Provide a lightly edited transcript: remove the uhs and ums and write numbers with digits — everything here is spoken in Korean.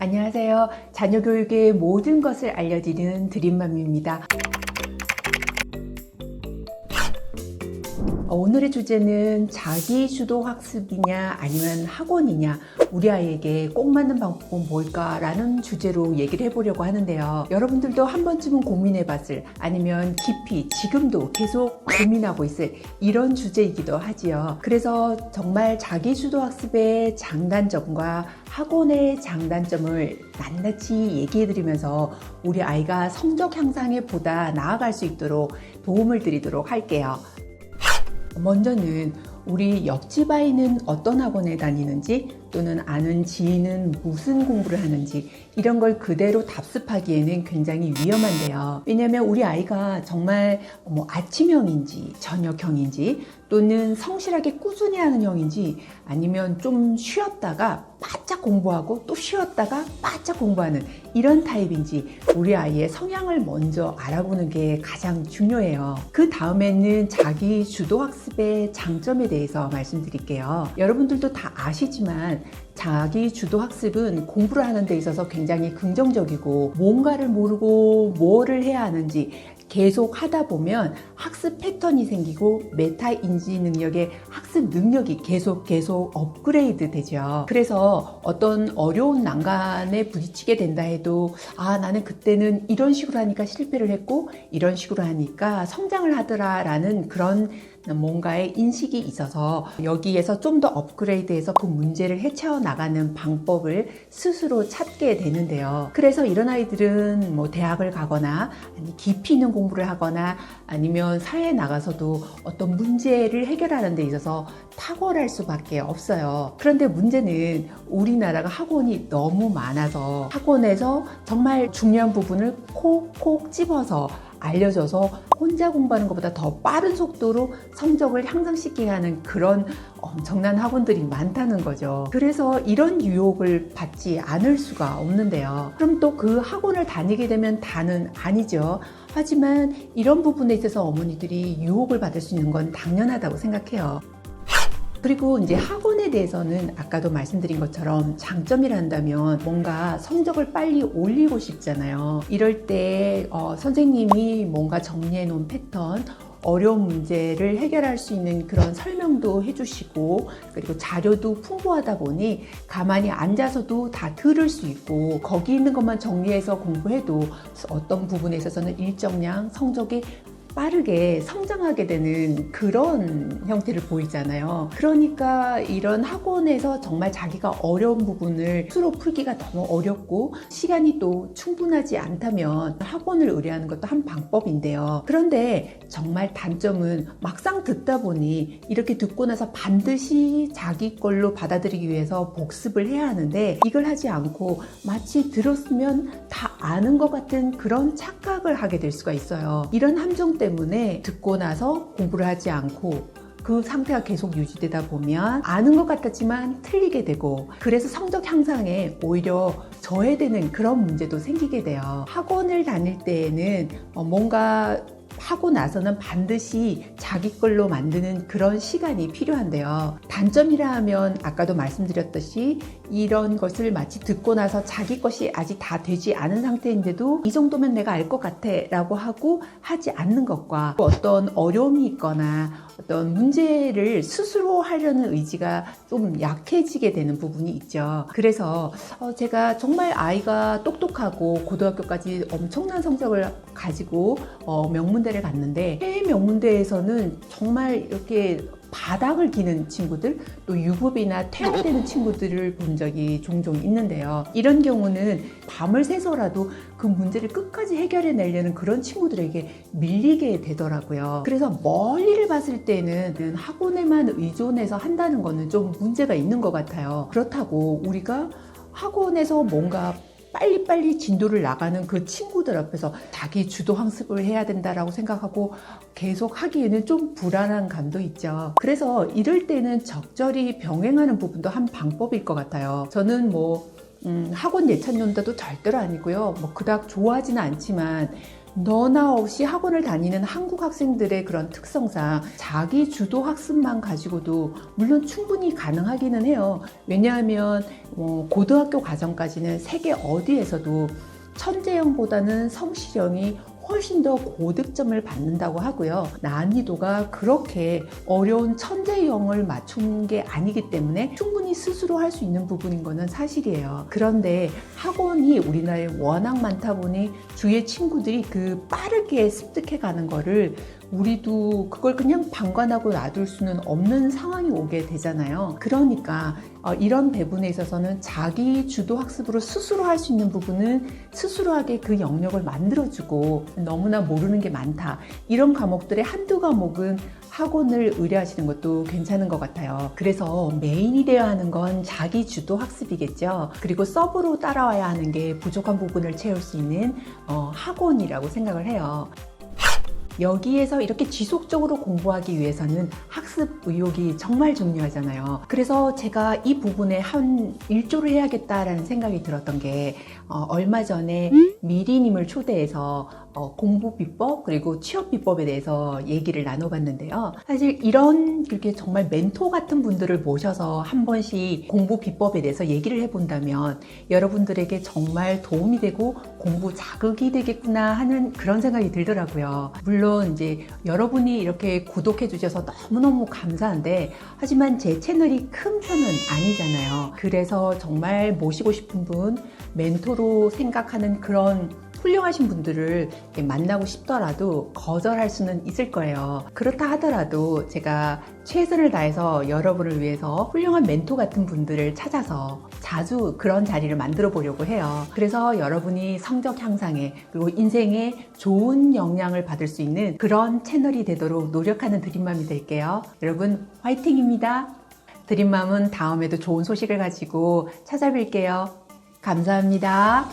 안녕하세요. 자녀 교육의 모든 것을 알려드리는 드림맘입니다. 오늘의 주제는 자기 주도 학습이냐 아니면 학원이냐, 우리 아이에게 꼭 맞는 방법은 뭘까라는 주제로 얘기를 해보려고 하는데요. 여러분들도 한 번쯤은 고민해봤을, 아니면 깊이 지금도 계속 고민하고 있을 이런 주제이기도 하지요. 그래서 정말 자기 주도 학습의 장단점과 학원의 장단점을 낱낱이 얘기해드리면서 우리 아이가 성적 향상에 보다 나아갈 수 있도록 도움을 드리도록 할게요. 먼저는 우리 옆집 아이는 어떤 학원에 다니는지, 또는 아는 지인은 무슨 공부를 하는지, 이런 걸 그대로 답습하기에는 굉장히 위험한데요. 왜냐하면 우리 아이가 정말 아침형인지 저녁형인지, 또는 성실하게 꾸준히 하는 형인지, 아니면 좀 쉬었다가 바짝 공부하고 또 쉬었다가 바짝 공부하는 이런 타입인지, 우리 아이의 성향을 먼저 알아보는 게 가장 중요해요. 그 다음에는 자기 주도 학습의 장점에 대해서 말씀드릴게요. 여러분들도 다 아시지만 자기 주도 학습은 공부를 하는 데 있어서 굉장히 긍정적이고, 뭔가를 모르고 뭐를 해야 하는지 계속 하다 보면 학습 패턴이 생기고 메타 인지 능력의 학습 능력이 계속 업그레이드 되죠. 그래서 어떤 어려운 난간에 부딪히게 된다 해도, 나는 그때는 이런 식으로 하니까 실패를 했고 이런 식으로 하니까 성장을 하더라 라는 그런 뭔가의 인식이 있어서 여기에서 좀 더 업그레이드해서 그 문제를 헤쳐 나가는 방법을 스스로 찾게 되는데요. 그래서 이런 아이들은 대학을 가거나 아니 깊이 있는 공부를 하거나 아니면 사회에 나가서도 어떤 문제를 해결하는 데 있어서 탁월할 수밖에 없어요. 그런데 문제는 우리나라가 학원이 너무 많아서 학원에서 정말 중요한 부분을 콕콕 집어서 알려줘서 혼자 공부하는 것보다 더 빠른 속도로 성적을 향상시키게 하는 그런 엄청난 학원들이 많다는 거죠. 그래서 이런 유혹을 받지 않을 수가 없는데요. 그럼 또 그 학원을 다니게 되면 다는 아니죠. 하지만 이런 부분에 있어서 어머니들이 유혹을 받을 수 있는 건 당연하다고 생각해요. 그리고 이제 학원에 대해서는 아까도 말씀드린 것처럼 장점이란다면 뭔가 성적을 빨리 올리고 싶잖아요. 이럴 때 선생님이 뭔가 정리해 놓은 패턴, 어려운 문제를 해결할 수 있는 그런 설명도 해주시고, 그리고 자료도 풍부하다 보니 가만히 앉아서도 다 들을 수 있고, 거기 있는 것만 정리해서 공부해도 어떤 부분에 있어서는 일정량 성적이 빠르게 성장하게 되는 그런 형태를 보이잖아요. 그러니까 이런 학원에서 정말 자기가 어려운 부분을 스스로 풀기가 너무 어렵고 시간이 또 충분하지 않다면 학원을 의뢰하는 것도 한 방법인데요. 그런데 정말 단점은 막상 듣다 보니 이렇게 듣고 나서 반드시 자기 걸로 받아들이기 위해서 복습을 해야 하는데, 이걸 하지 않고 마치 들었으면 다 아는 것 같은 그런 착각을 하게 될 수가 있어요. 이런 함정 때문에 듣고 나서 공부를 하지 않고 그 상태가 계속 유지되다 보면 아는 것 같았지만 틀리게 되고, 그래서 성적 향상에 오히려 저해되는 그런 문제도 생기게 돼요. 학원을 다닐 때에는 뭔가 하고 나서는 반드시 자기 걸로 만드는 그런 시간이 필요한데요. 단점이라 하면 아까도 말씀드렸듯이 이런 것을 마치 듣고 나서 자기 것이 아직 다 되지 않은 상태인데도 이 정도면 내가 알 것 같아 라고 하고 하지 않는 것과, 어떤 어려움이 있거나 어떤 문제를 스스로 하려는 의지가 좀 약해지게 되는 부분이 있죠. 그래서 제가 정말 아이가 똑똑하고 고등학교까지 엄청난 성적을 가지고 명문대를 갔는데, 해외 명문대에서는 정말 이렇게 바닥을 기는 친구들, 또 유급이나 퇴학되는 친구들을 본 적이 종종 있는데요. 이런 경우는 밤을 새서라도 그 문제를 끝까지 해결해 내려는 그런 친구들에게 밀리게 되더라고요. 그래서 멀리를 봤을 때는 학원에만 의존해서 한다는 거는 좀 문제가 있는 것 같아요. 그렇다고 우리가 학원에서 뭔가 빨리빨리 진도를 나가는 그 친구들 앞에서 자기 주도 학습을 해야 된다라고 생각하고 계속 하기에는 좀 불안한 감도 있죠. 그래서 이럴 때는 적절히 병행하는 부분도 한 방법일 것 같아요. 저는 학원 예찬 연다도 절대로 아니고요. 그닥 좋아하지는 않지만 너나 없이 학원을 다니는 한국 학생들의 그런 특성상 자기 주도 학습만 가지고도 물론 충분히 가능하기는 해요. 왜냐하면 고등학교 과정까지는 세계 어디에서도 천재형보다는 성실형이 훨씬 더 고득점을 받는다고 하고요. 난이도가 그렇게 어려운 천재형을 맞춘 게 아니기 때문에 충분히 스스로 할 수 있는 부분인 거는 사실이에요. 그런데 학원이 우리나라에 워낙 많다 보니 주위의 친구들이 그 빠르게 습득해 가는 거를 우리도 그걸 그냥 방관하고 놔둘 수는 없는 상황이 오게 되잖아요. 그러니까 이런 배분에 있어서는 자기 주도 학습으로 스스로 할 수 있는 부분은 스스로 하게 그 영역을 만들어주고, 너무나 모르는 게 많다, 이런 과목들의 한두 과목은 학원을 의뢰하시는 것도 괜찮은 것 같아요. 그래서 메인이 되어야 하는 건 자기 주도 학습이겠죠. 그리고 서브로 따라와야 하는 게 부족한 부분을 채울 수 있는 학원이라고 생각을 해요. 여기에서 이렇게 지속적으로 공부하기 위해서는 학습 의욕이 정말 중요하잖아요. 그래서 제가 이 부분에 한 일조를 해야겠다라는 생각이 들었던 게, 얼마 전에 미리님을 초대해서 공부 비법 그리고 취업 비법에 대해서 얘기를 나눠봤는데요. 사실 이런 그렇게 정말 멘토 같은 분들을 모셔서 한 번씩 공부 비법에 대해서 얘기를 해본다면 여러분들에게 정말 도움이 되고 공부 자극이 되겠구나 하는 그런 생각이 들더라고요. 물론 이제 여러분이 이렇게 구독해 주셔서 너무너무 감사한데, 하지만 제 채널이 큰 편은 아니잖아요. 그래서 정말 모시고 싶은 분, 멘토로 생각하는 그런 훌륭하신 분들을 만나고 싶더라도 거절할 수는 있을 거예요. 그렇다 하더라도 제가 최선을 다해서 여러분을 위해서 훌륭한 멘토 같은 분들을 찾아서 자주 그런 자리를 만들어 보려고 해요. 그래서 여러분이 성적 향상에 그리고 인생에 좋은 영향을 받을 수 있는 그런 채널이 되도록 노력하는 드림맘이 될게요. 여러분 화이팅입니다. 드림맘은 다음에도 좋은 소식을 가지고 찾아뵐게요. 감사합니다.